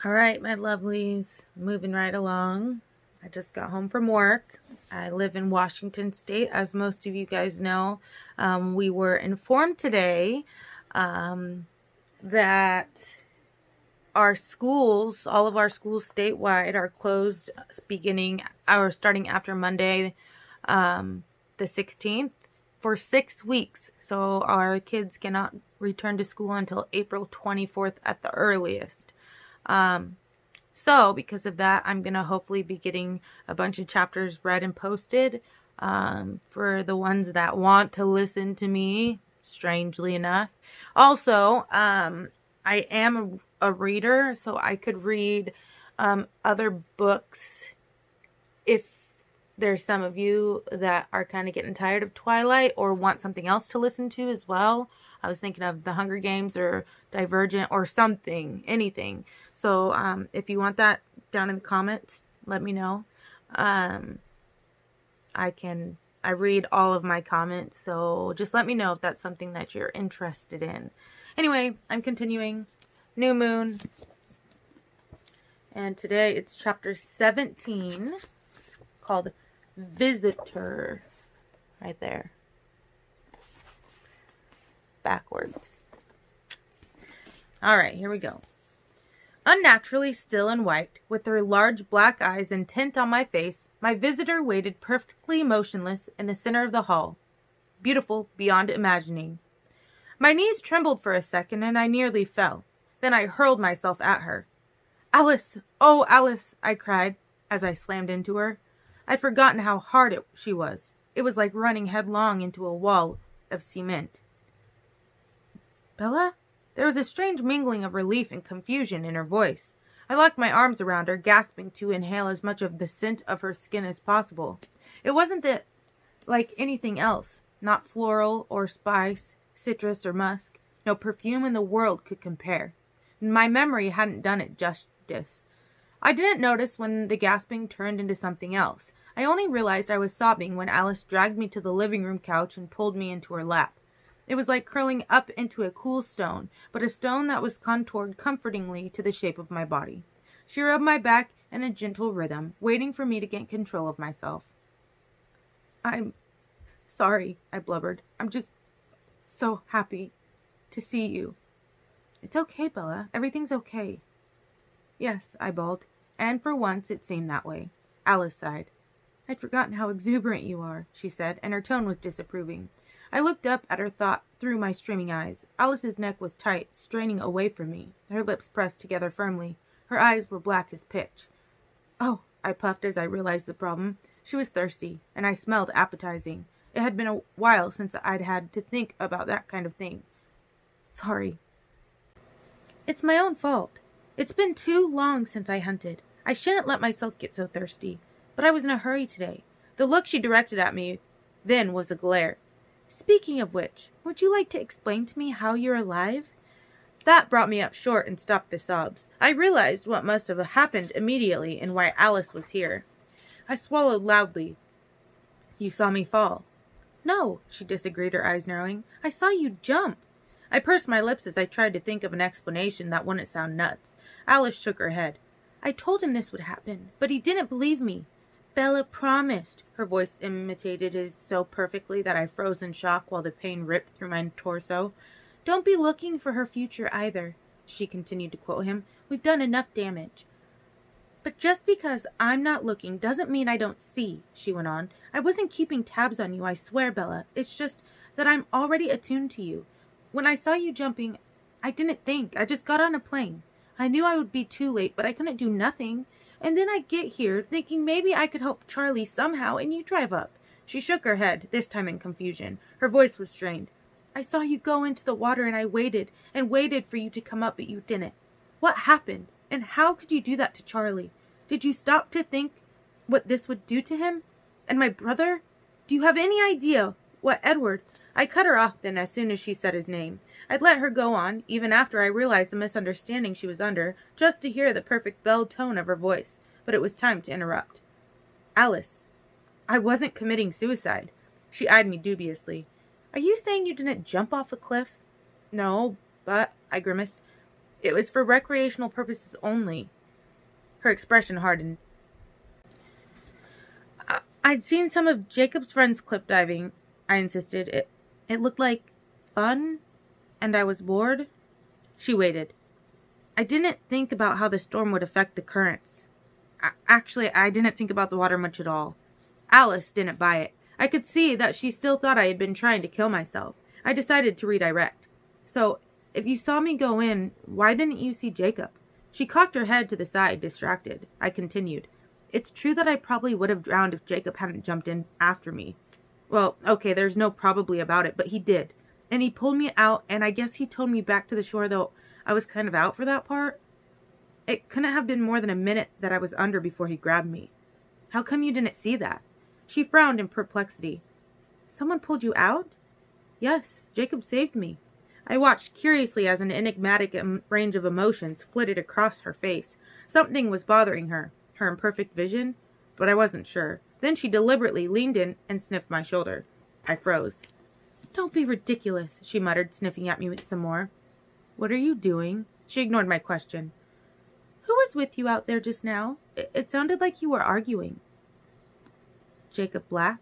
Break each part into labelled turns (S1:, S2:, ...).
S1: All right, my lovelies, moving right along. I just got home from work. I live in Washington State, as most of you guys know. We were informed today that our schools, all of our schools statewide, are closed starting after Monday, the 16th, for 6 weeks. So our kids cannot return to school until April 24th at the earliest. So because of that, I'm going to hopefully be getting a bunch of chapters read and posted for the ones that want to listen to me, strangely enough. Also, I am a reader, so I could read other books if there's some of you that are kind of getting tired of Twilight or want something else to listen to as well. I was thinking of The Hunger Games or Divergent or something, anything. So if you want that down in the comments, let me know. I read all of my comments, so just let me know if that's something that you're interested in. Anyway, I'm continuing. New moon. And today it's chapter 17 called Visitor. Right there. Backwards. All right, here we go. Unnaturally still and white, with her large black eyes intent on my face, my visitor waited perfectly motionless in the center of the hall, beautiful beyond imagining. My knees trembled for a second, and I nearly fell. Then I hurled myself at her. "Alice! Oh, Alice!" I cried, as I slammed into her. I'd forgotten how hard she was. It was like running headlong into a wall of cement. "Bella?" There was a strange mingling of relief and confusion in her voice. I locked my arms around her, gasping to inhale as much of the scent of her skin as possible. It wasn't like anything else, not floral or spice, citrus or musk. No perfume in the world could compare. My memory hadn't done it justice. I didn't notice when the gasping turned into something else. I only realized I was sobbing when Alice dragged me to the living room couch and pulled me into her lap. It was like curling up into a cool stone, but a stone that was contoured comfortingly to the shape of my body. She rubbed my back in a gentle rhythm, waiting for me to get control of myself. "I'm sorry," I blubbered. "I'm just so happy to see you." "It's okay, Bella. Everything's okay." "Yes," I bawled, and for once it seemed that way. Alice sighed. "I'd forgotten how exuberant you are," she said, and her tone was disapproving. I looked up at her through my streaming eyes. Alice's neck was tight, straining away from me. Her lips pressed together firmly. Her eyes were black as pitch. "Oh," I puffed as I realized the problem. She was thirsty, and I smelled appetizing. It had been a while since I'd had to think about that kind of thing. "Sorry." "It's my own fault. It's been too long since I hunted. I shouldn't let myself get so thirsty. But I was in a hurry today." The look she directed at me then was a glare. "Speaking of which, would you like to explain to me how you're alive?" That brought me up short and stopped the sobs. I realized what must have happened immediately and why Alice was here. I swallowed loudly. "You saw me fall." "No," she disagreed, her eyes narrowing. "I saw you jump." I pursed my lips as I tried to think of an explanation that wouldn't sound nuts. Alice shook her head. "I told him this would happen, but he didn't believe me. Bella promised." Her voice imitated his so perfectly that I froze in shock while the pain ripped through my torso. "Don't be looking for her future either," she continued to quote him. "We've done enough damage." "But just because I'm not looking doesn't mean I don't see," she went on. "I wasn't keeping tabs on you, I swear, Bella. It's just that I'm already attuned to you. When I saw you jumping, I didn't think. I just got on a plane. I knew I would be too late, but I couldn't do nothing. And then I get here, thinking maybe I could help Charlie somehow, and you drive up." She shook her head, this time in confusion. Her voice was strained. "I saw you go into the water, and I waited and waited for you to come up, but you didn't. What happened? And how could you do that to Charlie? Did you stop to think what this would do to him? And my brother? Do you have any idea what Edward—" I cut her off then as soon as she said his name. I'd let her go on, even after I realized the misunderstanding she was under, just to hear the perfect bell tone of her voice. But it was time to interrupt. "Alice, I wasn't committing suicide." She eyed me dubiously. "Are you saying you didn't jump off a cliff?" "No, but," I grimaced, It was for recreational purposes only. Her expression hardened. I'd seen some of Jacob's friends cliff diving, I insisted. It looked like fun, and I was bored. She waited. I didn't think about how the storm would affect the currents. Actually, I didn't think about the water much at all. Alice didn't buy it. I could see that she still thought I had been trying to kill myself. I decided to redirect. So, if you saw me go in, why didn't you see Jacob? She cocked her head to the side, distracted. I continued. It's true that I probably would have drowned if Jacob hadn't jumped in after me. Well, okay, there's no probably about it, but he did. And he pulled me out, and I guess he towed me back to the shore, though I was kind of out for that part. It couldn't have been more than a minute that I was under before he grabbed me. How come you didn't see that? She frowned in perplexity. Someone pulled you out? Yes, Jacob saved me. I watched curiously as an enigmatic range of emotions flitted across her face. Something was bothering her imperfect vision, but I wasn't sure. Then she deliberately leaned in and sniffed my shoulder. I froze. Don't be ridiculous, she muttered, sniffing at me some more. What are you doing? She ignored my question. Who was with you out there just now? It sounded like you were arguing. Jacob Black?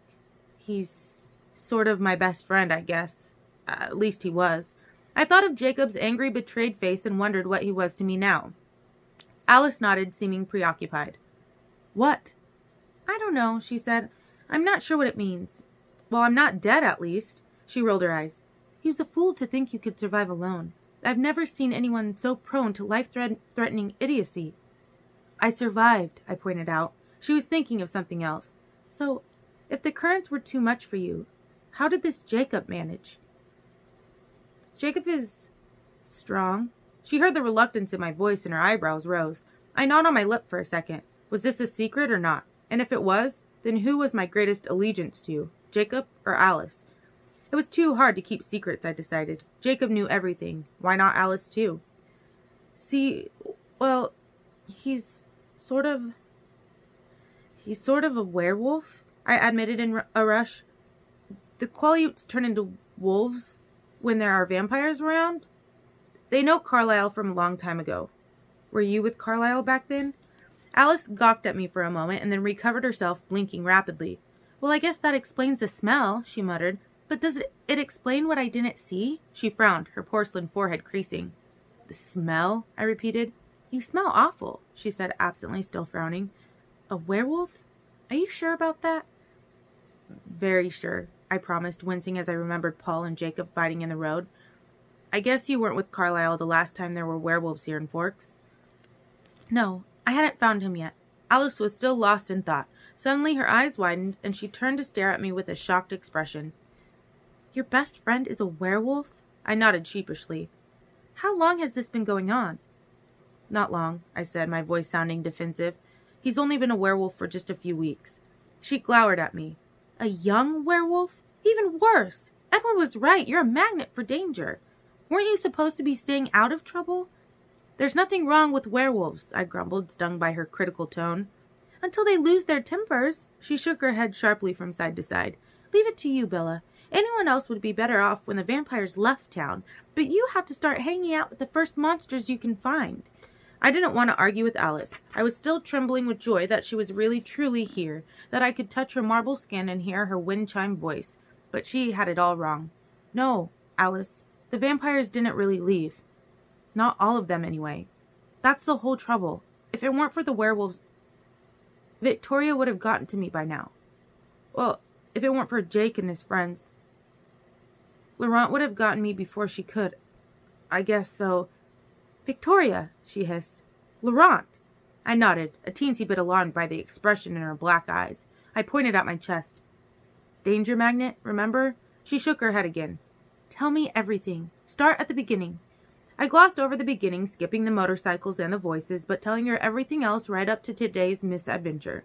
S1: He's sort of my best friend, I guess. At least he was. I thought of Jacob's angry, betrayed face and wondered what he was to me now. Alice nodded, seeming preoccupied. What? I don't know, she said. I'm not sure what it means. Well, I'm not dead, at least. She rolled her eyes. He was a fool to think you could survive alone. I've never seen anyone so prone to life-threatening idiocy. I survived, I pointed out. She was thinking of something else. So, if the currents were too much for you, how did this Jacob manage? Jacob is strong. She heard the reluctance in my voice and her eyebrows rose. I gnawed on my lip for a second. Was this a secret or not? And if it was, then who was my greatest allegiance to? Jacob or Alice? It was too hard to keep secrets, I decided. Jacob knew everything. Why not Alice too? Well, he's sort of a werewolf, I admitted in a rush. The Quileutes turn into wolves when there are vampires around? They know Carlisle from a long time ago. Were you with Carlisle back then? Alice gawked at me for a moment and then recovered herself, blinking rapidly. Well, I guess that explains the smell, she muttered. But does it explain what I didn't see? She frowned, her porcelain forehead creasing. The smell? I repeated. You smell awful, she said absently, still frowning. A werewolf? Are you sure about that? Very sure, I promised, wincing as I remembered Paul and Jacob fighting in the road. I guess you weren't with Carlisle the last time there were werewolves here in Forks. No, I hadn't found him yet. Alice was still lost in thought. Suddenly her eyes widened, and she turned to stare at me with a shocked expression. Your best friend is a werewolf? I nodded sheepishly. How long has this been going on? Not long, I said, my voice sounding defensive. He's only been a werewolf for just a few weeks. She glowered at me. A young werewolf? Even worse! Edward was right. You're a magnet for danger. Weren't you supposed to be staying out of trouble? There's nothing wrong with werewolves, I grumbled, stung by her critical tone. Until they lose their tempers. She shook her head sharply from side to side. Leave it to you, Bella. Anyone else would be better off when the vampires left town, but you have to start hanging out with the first monsters you can find. I didn't want to argue with Alice. I was still trembling with joy that she was really truly here, that I could touch her marble skin and hear her wind-chime voice. But she had it all wrong. No, Alice, the vampires didn't really leave. Not all of them, anyway. That's the whole trouble. If it weren't for the werewolves, Victoria would have gotten to me by now. Well, if it weren't for Jake and his friends, Laurent would have gotten me before she could. I guess so. Victoria, she hissed. Laurent! I nodded, a teensy bit alarmed by the expression in her black eyes. I pointed at my chest. Danger magnet, remember? She shook her head again. Tell me everything. Start at the beginning. I glossed over the beginning, skipping the motorcycles and the voices, but telling her everything else right up to today's misadventure.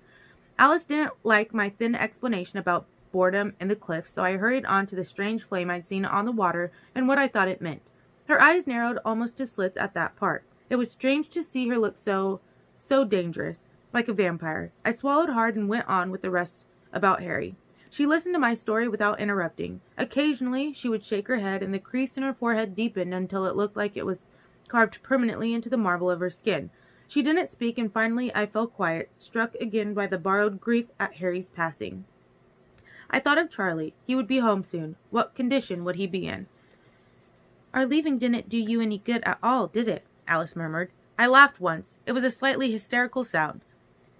S1: Alice didn't like my thin explanation about boredom and the cliff, so I hurried on to the strange flame I'd seen on the water and what I thought it meant. Her eyes narrowed almost to slits at that part. It was strange to see her look so dangerous, like a vampire. I swallowed hard and went on with the rest about Harry. She listened to my story without interrupting. Occasionally, she would shake her head, and the crease in her forehead deepened until it looked like it was carved permanently into the marble of her skin. She didn't speak, and finally I fell quiet, struck again by the borrowed grief at Harry's passing. I thought of Charlie. He would be home soon. What condition would he be in? Our leaving didn't do you any good at all, did it? Alice murmured. I laughed once. It was a slightly hysterical sound.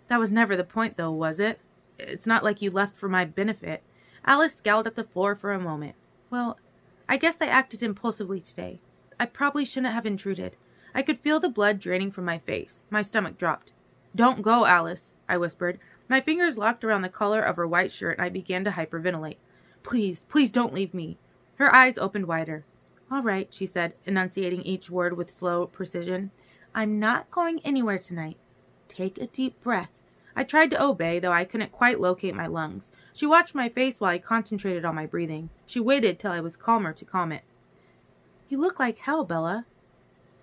S1: That was never the point, though, was it? It's not like you left for my benefit. Alice scowled at the floor for a moment. Well, I guess I acted impulsively today. I probably shouldn't have intruded. I could feel the blood draining from my face. My stomach dropped. Don't go, Alice, I whispered. My fingers locked around the collar of her white shirt, and I began to hyperventilate. Please, please don't leave me. Her eyes opened wider. All right, she said, enunciating each word with slow precision. I'm not going anywhere tonight. Take a deep breath. I tried to obey, though I couldn't quite locate my lungs. She watched my face while I concentrated on my breathing. She waited till I was calmer to comment. You look like hell, Bella.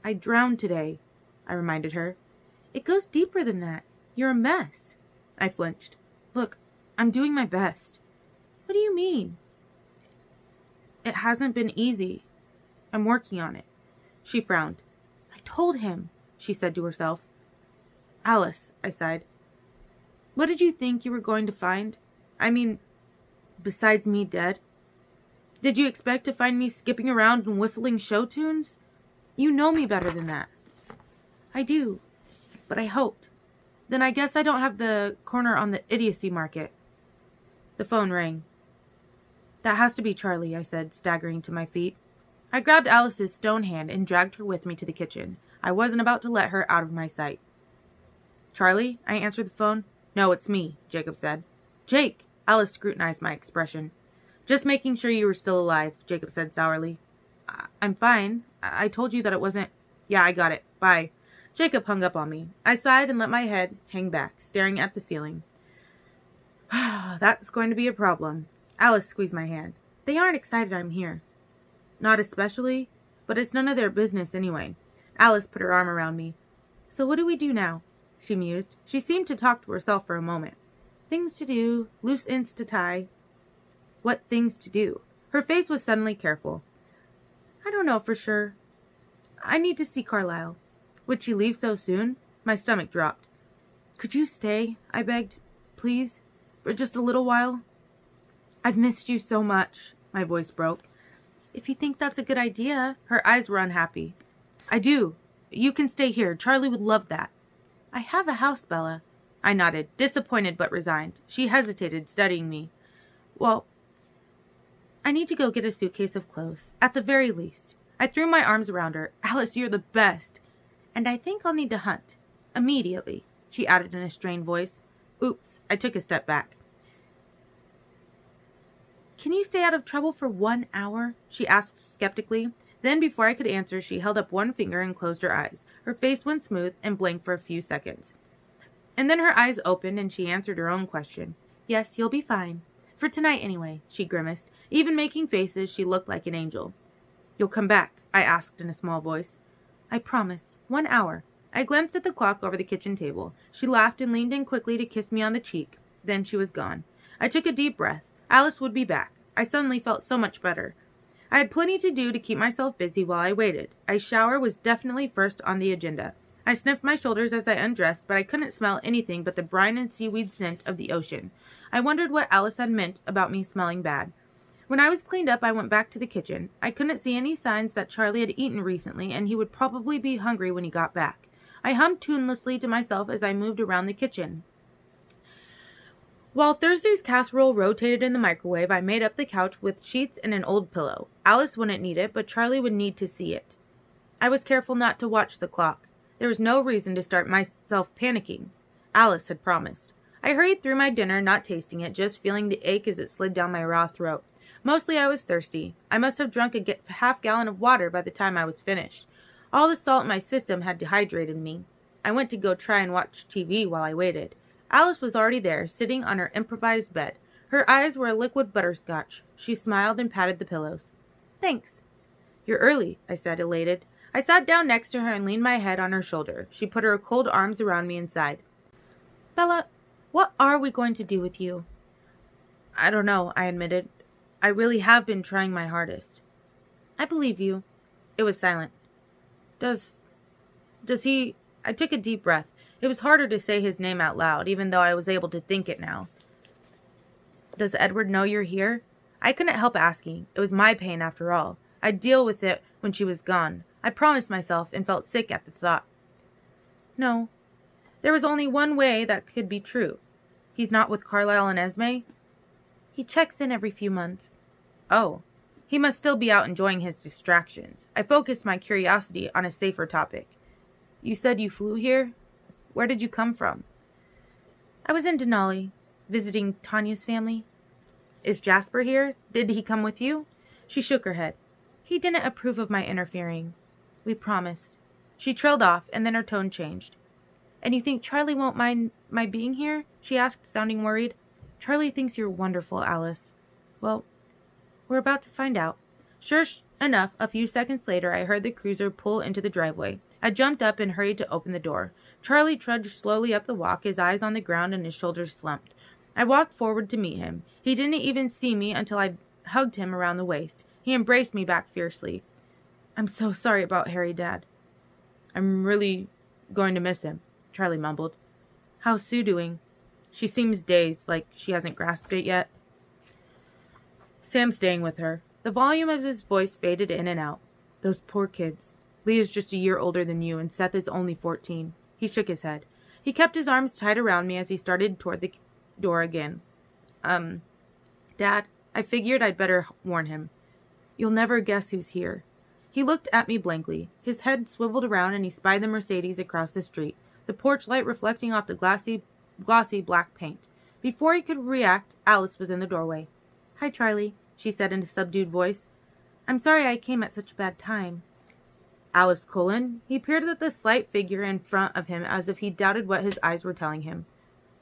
S1: I drowned today, I reminded her. It goes deeper than that. You're a mess. I flinched. Look, I'm doing my best. What do you mean? It hasn't been easy. I'm working on it. She frowned. I told him, she said to herself. Alice, I sighed. What did you think you were going to find? I mean, besides me dead? Did you expect to find me skipping around and whistling show tunes? You know me better than that. I do, but I hoped. Then I guess I don't have the corner on the idiocy market. The phone rang. That has to be Charlie, I said, staggering to my feet. I grabbed Alice's stone hand and dragged her with me to the kitchen. I wasn't about to let her out of my sight. Charlie? I answered the phone. No, it's me, Jacob said. Jake! Alice scrutinized my expression. Just making sure you were still alive, Jacob said sourly. I'm fine. I told you that it wasn't... Yeah, I got it. Bye. Jacob hung up on me. I sighed and let my head hang back, staring at the ceiling. That's going to be a problem. Alice squeezed my hand. They aren't excited I'm here. Not especially, but it's none of their business anyway. Alice put her arm around me. So what do we do now? She mused. She seemed to talk to herself for a moment. Things to do, loose ends to tie. What things to do? Her face was suddenly careful. I don't know for sure. I need to see Carlisle. Would she leave so soon? My stomach dropped. Could you stay? I begged. Please? For just a little while? I've missed you so much. My voice broke. If you think that's a good idea. Her eyes were unhappy. I do. You can stay here. Charlie would love that. I have a house, Bella. I nodded, disappointed but resigned. She hesitated, studying me. Well, I need to go get a suitcase of clothes, at the very least. I threw my arms around her. Alice, you're the best. And I think I'll need to hunt. Immediately, she added in a strained voice. Oops, I took a step back. Can you stay out of trouble for 1 hour? She asked skeptically. Then, before I could answer, she held up one finger and closed her eyes. Her face went smooth and blank for a few seconds. And then her eyes opened and she answered her own question. Yes, you'll be fine. For tonight, anyway, she grimaced. Even making faces, she looked like an angel. You'll come back? I asked in a small voice. I promise. 1 hour. I glanced at the clock over the kitchen table. She laughed and leaned in quickly to kiss me on the cheek. Then she was gone. I took a deep breath. Alice would be back. I suddenly felt so much better. I had plenty to do to keep myself busy while I waited. A shower was definitely first on the agenda. I sniffed my shoulders as I undressed, but I couldn't smell anything but the brine and seaweed scent of the ocean. I wondered what Alice had meant about me smelling bad. When I was cleaned up, I went back to the kitchen. I couldn't see any signs that Charlie had eaten recently, and he would probably be hungry when he got back. I hummed tunelessly to myself as I moved around the kitchen. While Thursday's casserole rotated in the microwave, I made up the couch with sheets and an old pillow. Alice wouldn't need it, but Charlie would need to see it. I was careful not to watch the clock. There was no reason to start myself panicking. Alice had promised. I hurried through my dinner, not tasting it, just feeling the ache as it slid down my raw throat. Mostly I was thirsty. I must have drunk a half-gallon of water by the time I was finished. All the salt in my system had dehydrated me. I went to go try and watch TV while I waited. Alice was already there, sitting on her improvised bed. Her eyes were a liquid butterscotch. She smiled and patted the pillows. Thanks. You're early, I said, elated. I sat down next to her and leaned my head on her shoulder. She put her cold arms around me and sighed. Bella, what are we going to do with you? I don't know, I admitted. I really have been trying my hardest. I believe you. It was silent. Does he... I took a deep breath. It was harder to say his name out loud, even though I was able to think it now. Does Edward know you're here? I couldn't help asking. It was my pain, after all. I'd deal with it when she was gone. I promised myself and felt sick at the thought. No. There was only one way that could be true. He's not with Carlisle and Esme? He checks in every few months. Oh. He must still be out enjoying his distractions. I focused my curiosity on a safer topic. You said you flew here? Where did you come from? I was in Denali, visiting Tanya's family. Is Jasper here? Did he come with you? She shook her head. He didn't approve of my interfering. We promised. She trailed off, and then her tone changed. And you think Charlie won't mind my being here? She asked, sounding worried. Charlie thinks you're wonderful, Alice. Well, we're about to find out. Sure enough, a few seconds later, I heard the cruiser pull into the driveway. I jumped up and hurried to open the door. Charlie trudged slowly up the walk, his eyes on the ground and his shoulders slumped. I walked forward to meet him. He didn't even see me until I hugged him around the waist. He embraced me back fiercely. I'm so sorry about Harry, Dad. I'm really going to miss him, Charlie mumbled. How's Sue doing? She seems dazed, like she hasn't grasped it yet. Sam's staying with her. The volume of his voice faded in and out. Those poor kids. Leah's just a year older than you, and Seth is only 14. He shook his head. He kept his arms tight around me as he started toward the door again. Dad, I figured I'd better warn him. You'll never guess who's here. He looked at me blankly. His head swiveled around and he spied the Mercedes across the street, the porch light reflecting off the glossy black paint. Before he could react, Alice was in the doorway. Hi, Charlie, she said in a subdued voice. I'm sorry I came at such a bad time. Alice Cullen? He peered at the slight figure in front of him as if he doubted what his eyes were telling him.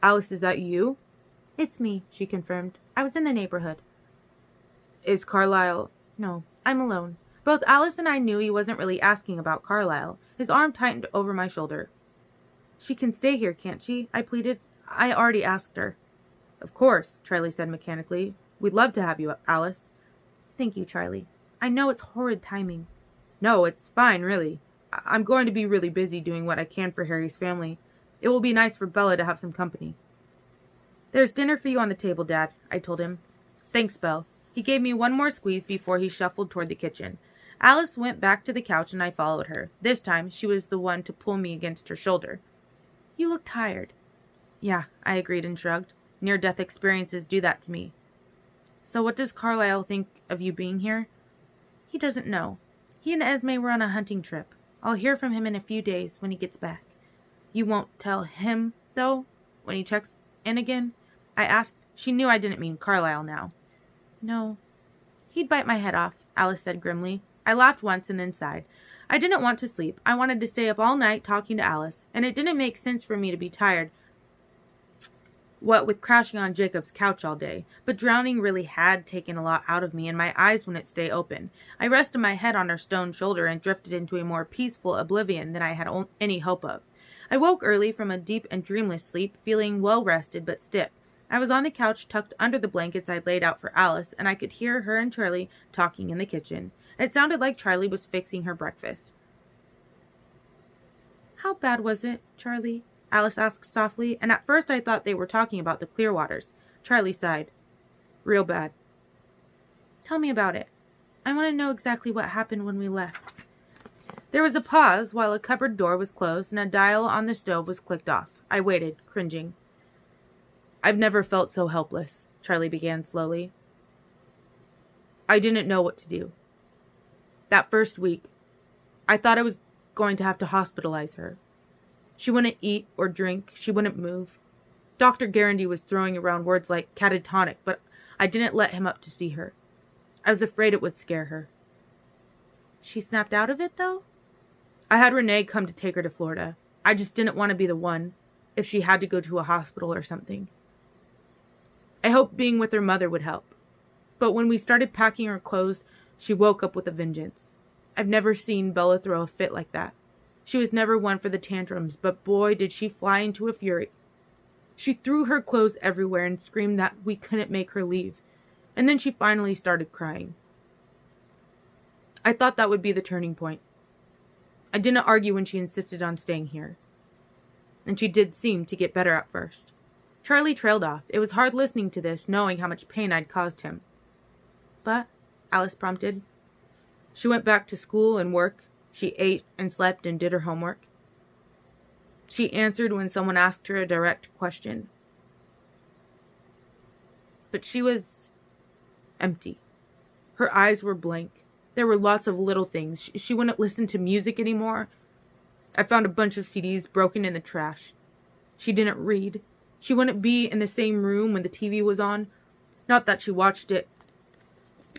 S1: Alice, is that you? It's me, she confirmed. I was in the neighborhood. Is Carlisle... No, I'm alone. Both Alice and I knew he wasn't really asking about Carlisle. His arm tightened over my shoulder. She can stay here, can't she? I pleaded. I already asked her. Of course, Charlie said mechanically. We'd love to have you, Alice. Thank you, Charlie. I know it's horrid timing. No, it's fine, really. I'm going to be really busy doing what I can for Harry's family. It will be nice for Bella to have some company. There's dinner for you on the table, Dad, I told him. Thanks, Belle. He gave me one more squeeze before he shuffled toward the kitchen. Alice went back to the couch and I followed her. This time, she was the one to pull me against her shoulder. You look tired. Yeah, I agreed and shrugged. Near-death experiences do that to me. So what does Carlisle think of you being here? He doesn't know. He and Esme were on a hunting trip. I'll hear from him in a few days when he gets back. You won't tell him, though, when he checks in again? I asked. She knew I didn't mean Carlisle now. No. He'd bite my head off, Alice said grimly. I laughed once and then sighed. I didn't want to sleep. I wanted to stay up all night talking to Alice, and it didn't make sense for me to be tired, what with crashing on Jacob's couch all day. But drowning really had taken a lot out of me, and my eyes wouldn't stay open. I rested my head on her stone shoulder and drifted into a more peaceful oblivion than I had any hope of. I woke early from a deep and dreamless sleep, feeling well rested but stiff. I was on the couch tucked under the blankets I'd laid out for Alice, and I could hear her and Charlie talking in the kitchen. It sounded like Charlie was fixing her breakfast. How bad was it, Charlie? Alice asked softly, and at first I thought they were talking about the Clearwaters. Charlie sighed. Real bad. Tell me about it. I want to know exactly what happened when we left. There was a pause while a cupboard door was closed and a dial on the stove was clicked off. I waited, cringing. I've never felt so helpless, Charlie began slowly. I didn't know what to do. That first week, I thought I was going to have to hospitalize her. She wouldn't eat or drink. She wouldn't move. Dr. Garandy was throwing around words like catatonic, but I didn't let him up to see her. I was afraid it would scare her. She snapped out of it, though? I had Renee come to take her to Florida. I just didn't want to be the one if she had to go to a hospital or something. I hoped being with her mother would help. But when we started packing her clothes, she woke up with a vengeance. I've never seen Bella throw a fit like that. She was never one for the tantrums, but boy, did she fly into a fury. She threw her clothes everywhere and screamed that we couldn't make her leave. And then she finally started crying. I thought that would be the turning point. I didn't argue when she insisted on staying here. And she did seem to get better at first. Charlie trailed off. It was hard listening to this, knowing how much pain I'd caused him. But, Alice prompted. She went back to school and work. She ate and slept and did her homework. She answered when someone asked her a direct question. But she was empty. Her eyes were blank. There were lots of little things. She wouldn't listen to music anymore. I found a bunch of CDs broken in the trash. She didn't read. She wouldn't be in the same room when the TV was on. Not that she watched it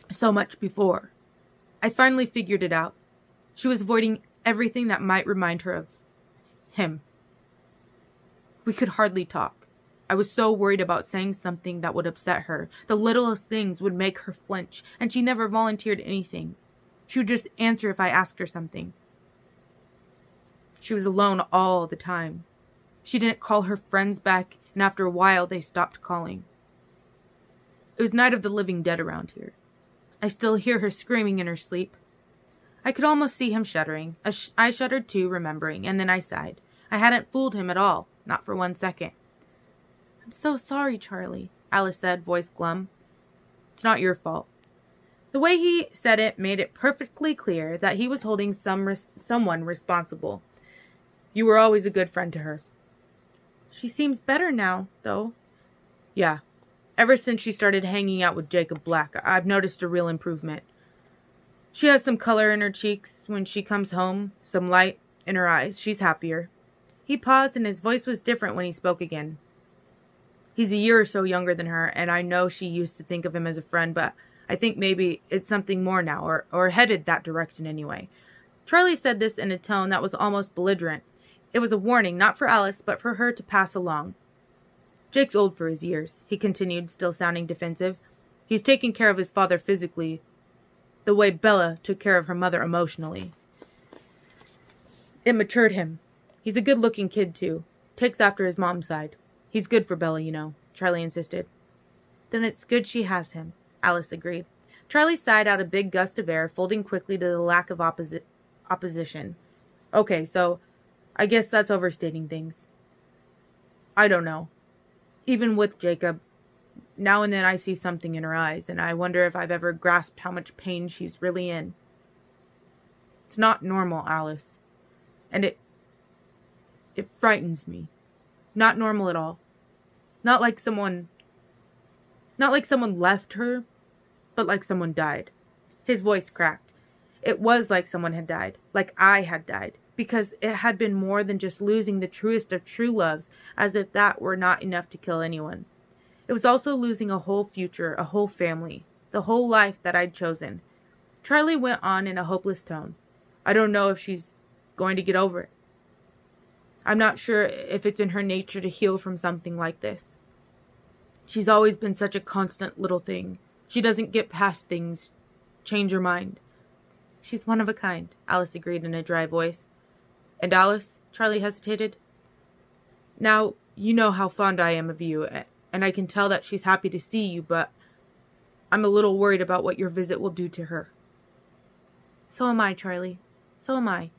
S1: so much before. I finally figured it out. She was avoiding everything that might remind her of him. We could hardly talk. I was so worried about saying something that would upset her. The littlest things would make her flinch, and she never volunteered anything. She would just answer if I asked her something. She was alone all the time. She didn't call her friends back, and after a while they stopped calling. It was Night of the Living Dead around here. I still hear her screaming in her sleep. I could almost see him shuddering. I shuddered too, remembering, and then I sighed. I hadn't fooled him at all, not for 1 second. I'm so sorry, Charlie, Alice said, voice glum. It's not your fault. The way he said it made it perfectly clear that he was holding someone responsible. You were always a good friend to her. She seems better now, though. Yeah. Ever since she started hanging out with Jacob Black, I've noticed a real improvement. She has some color in her cheeks when she comes home, some light in her eyes. She's happier. He paused, and his voice was different when he spoke again. He's a year or so younger than her, and I know she used to think of him as a friend, but I think maybe it's something more now, or headed that direction anyway. Charlie said this in a tone that was almost belligerent. It was a warning, not for Alice, but for her to pass along. Jake's old for his years, he continued, still sounding defensive. He's taking care of his father physically, the way Bella took care of her mother emotionally. It matured him. He's a good-looking kid, too. Takes after his mom's side. He's good for Bella, you know, Charlie insisted. Then it's good she has him, Alice agreed. Charlie sighed out a big gust of air, folding quickly to the lack of opposition. Okay, so I guess that's overstating things. I don't know. Even with Jacob, now and then I see something in her eyes, and I wonder if I've ever grasped how much pain she's really in. It's not normal, Alice. And it frightens me. Not normal at all. Not like someone left her, but like someone died. His voice cracked. It was like someone had died, like I had died, because it had been more than just losing the truest of true loves, as if that were not enough to kill anyone. It was also losing a whole future, a whole family, the whole life that I'd chosen. Charlie went on in a hopeless tone. I don't know if she's going to get over it. I'm not sure if it's in her nature to heal from something like this. She's always been such a constant little thing. She doesn't get past things, change her mind. She's one of a kind, Alice agreed in a dry voice. And Alice, Charlie hesitated. Now, you know how fond I am of you, and I can tell that she's happy to see you, but I'm a little worried about what your visit will do to her. So am I, Charlie. So am I.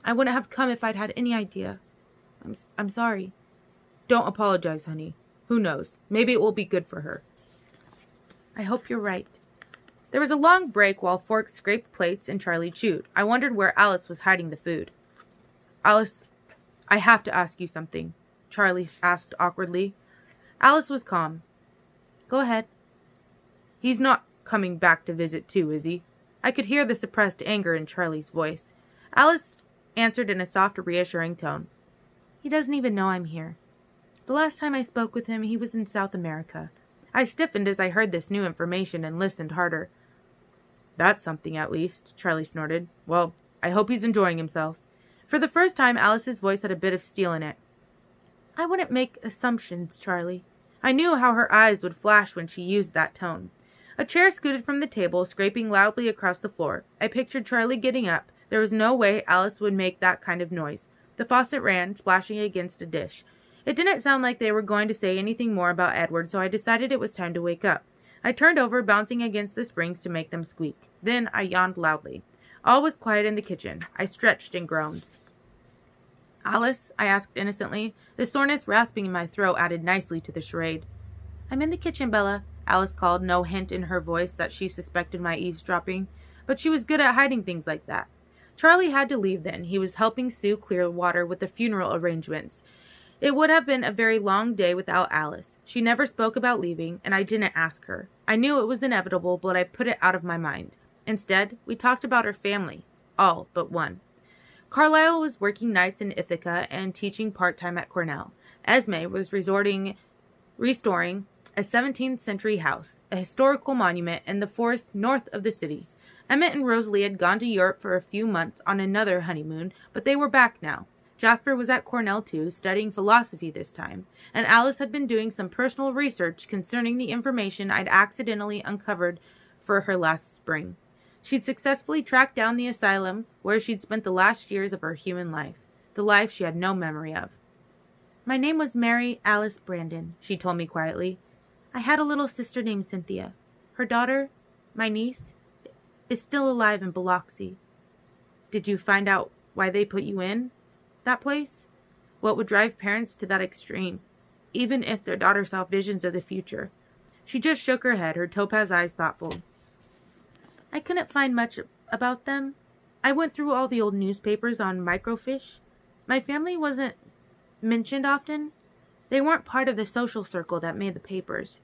S1: I wouldn't have come if I'd had any idea. I'm sorry. Don't apologize, honey. Who knows? Maybe it will be good for her. I hope you're right. There was a long break while Forks scraped plates and Charlie chewed. I wondered where Alice was hiding the food. Alice, I have to ask you something, Charlie asked awkwardly. Alice was calm. Go ahead. He's not coming back to visit too, is he? I could hear the suppressed anger in Charlie's voice. Alice answered in a soft, reassuring tone. He doesn't even know I'm here. The last time I spoke with him, he was in South America. I stiffened as I heard this new information and listened harder. That's something, at least, Charlie snorted. Well, I hope he's enjoying himself. For the first time, Alice's voice had a bit of steel in it. I wouldn't make assumptions, Charlie. I knew how her eyes would flash when she used that tone. A chair scooted from the table, scraping loudly across the floor. I pictured Charlie getting up. There was no way Alice would make that kind of noise. The faucet ran, splashing against a dish. It didn't sound like they were going to say anything more about Edward, so I decided it was time to wake up. I turned over, bouncing against the springs to make them squeak. Then I yawned loudly. All was quiet in the kitchen. I stretched and groaned. "Alice?" I asked innocently. The soreness rasping in my throat added nicely to the charade. "I'm in the kitchen, Bella," Alice called, no hint in her voice that she suspected my eavesdropping. But she was good at hiding things like that. Charlie had to leave then. He was helping Sue clear water with the funeral arrangements. It would have been a very long day without Alice. She never spoke about leaving, and I didn't ask her. I knew it was inevitable, but I put it out of my mind. Instead, we talked about her family. All but one. Carlisle was working nights in Ithaca and teaching part-time at Cornell. Esme was restoring a 17th century house, a historical monument in the forest north of the city. Emmett and Rosalie had gone to Europe for a few months on another honeymoon, but they were back now. Jasper was at Cornell too, studying philosophy this time, and Alice had been doing some personal research concerning the information I'd accidentally uncovered for her last spring. She'd successfully tracked down the asylum where she'd spent the last years of her human life, the life she had no memory of. "My name was Mary Alice Brandon," she told me quietly. "I had a little sister named Cynthia. Her daughter, my niece, is still alive in Biloxi." "Did you find out why they put you in that place? What would drive parents to that extreme, even if their daughter saw visions of the future?" She just shook her head, her topaz eyes thoughtful. "I couldn't find much about them. I went through all the old newspapers on microfiche. My family wasn't mentioned often. They weren't part of the social circle that made the papers.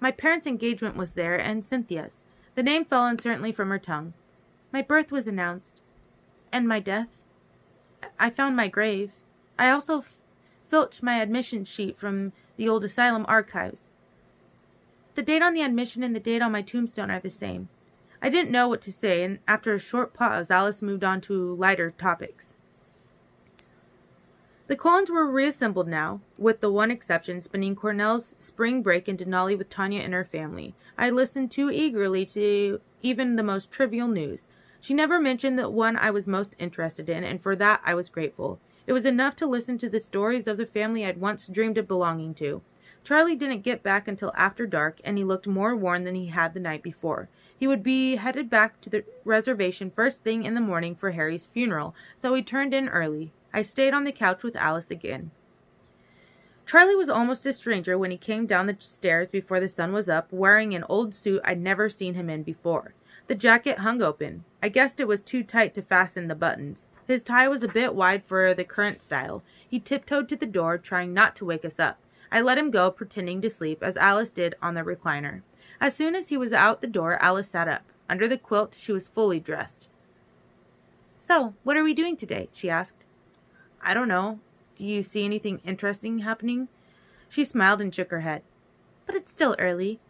S1: My parents' engagement was there, and Cynthia's. The name fell uncertainly from her tongue. My birth was announced. And my death. I found my grave. I also filched my admission sheet from the old asylum archives. The date on the admission and the date on my tombstone are the same." I didn't know what to say, and after a short pause, Alice moved on to lighter topics. The Cullens were reassembled now, with the one exception, spending Cornell's spring break in Denali with Tanya and her family. I listened too eagerly to even the most trivial news. She never mentioned the one I was most interested in, and for that I was grateful. It was enough to listen to the stories of the family I'd once dreamed of belonging to. Charlie didn't get back until after dark, and he looked more worn than he had the night before. He would be headed back to the reservation first thing in the morning for Harry's funeral, so he turned in early. I stayed on the couch with Alice again. Charlie was almost a stranger when he came down the stairs before the sun was up, wearing an old suit I'd never seen him in before. The jacket hung open. I guessed it was too tight to fasten the buttons. His tie was a bit wide for the current style. He tiptoed to the door, trying not to wake us up. I let him go, pretending to sleep, as Alice did on the recliner. As soon as he was out the door, Alice sat up. Under the quilt, she was fully dressed. "So, what are we doing today?" she asked. "I don't know. Do you see anything interesting happening?" She smiled and shook her head. "But it's still early."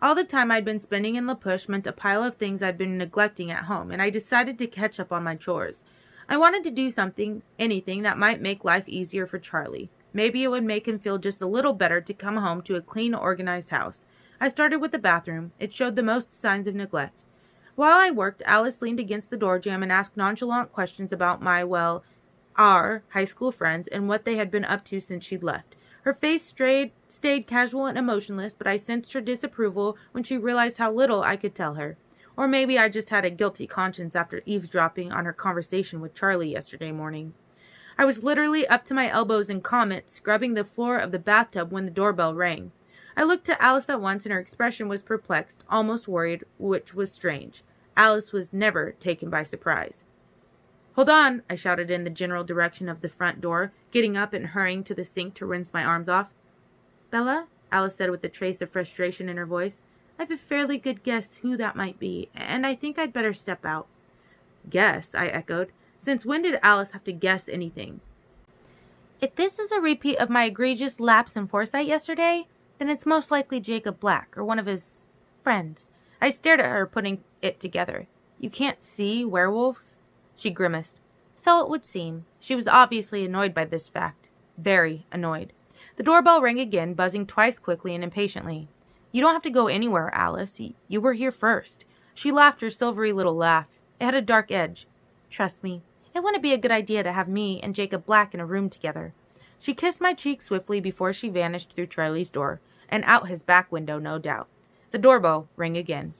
S1: All the time I'd been spending in La Push meant a pile of things I'd been neglecting at home, and I decided to catch up on my chores. I wanted to do anything that might make life easier for Charlie. Maybe it would make him feel just a little better to come home to a clean, organized house. I started with the bathroom. It showed the most signs of neglect. While I worked, Alice leaned against the door jamb and asked nonchalant questions about our high school friends and what they had been up to since she'd left. Her face stayed casual and emotionless, but I sensed her disapproval when she realized how little I could tell her. Or maybe I just had a guilty conscience after eavesdropping on her conversation with Charlie yesterday morning. I was literally up to my elbows in comment, scrubbing the floor of the bathtub when the doorbell rang. I looked to Alice at once, and her expression was perplexed, almost worried, which was strange. Alice was never taken by surprise. "Hold on," I shouted in the general direction of the front door, getting up and hurrying to the sink to rinse my arms off. "Bella?" Alice said with a trace of frustration in her voice. "I've a fairly good guess who that might be, and I think I'd better step out." "Guess?" I echoed. Since when did Alice have to guess anything? "If this is a repeat of my egregious lapse in foresight yesterday, then it's most likely Jacob Black or one of his friends." I stared at her, putting it together. "You can't see werewolves?" She grimaced. "So it would seem." She was obviously annoyed by this fact. Very annoyed. The doorbell rang again, buzzing twice quickly and impatiently. "You don't have to go anywhere, Alice. You were here first." She laughed her silvery little laugh. It had a dark edge. "Trust me, it wouldn't be a good idea to have me and Jacob Black in a room together." She kissed my cheek swiftly before she vanished through Charlie's door, and out his back window, no doubt. The doorbell rang again.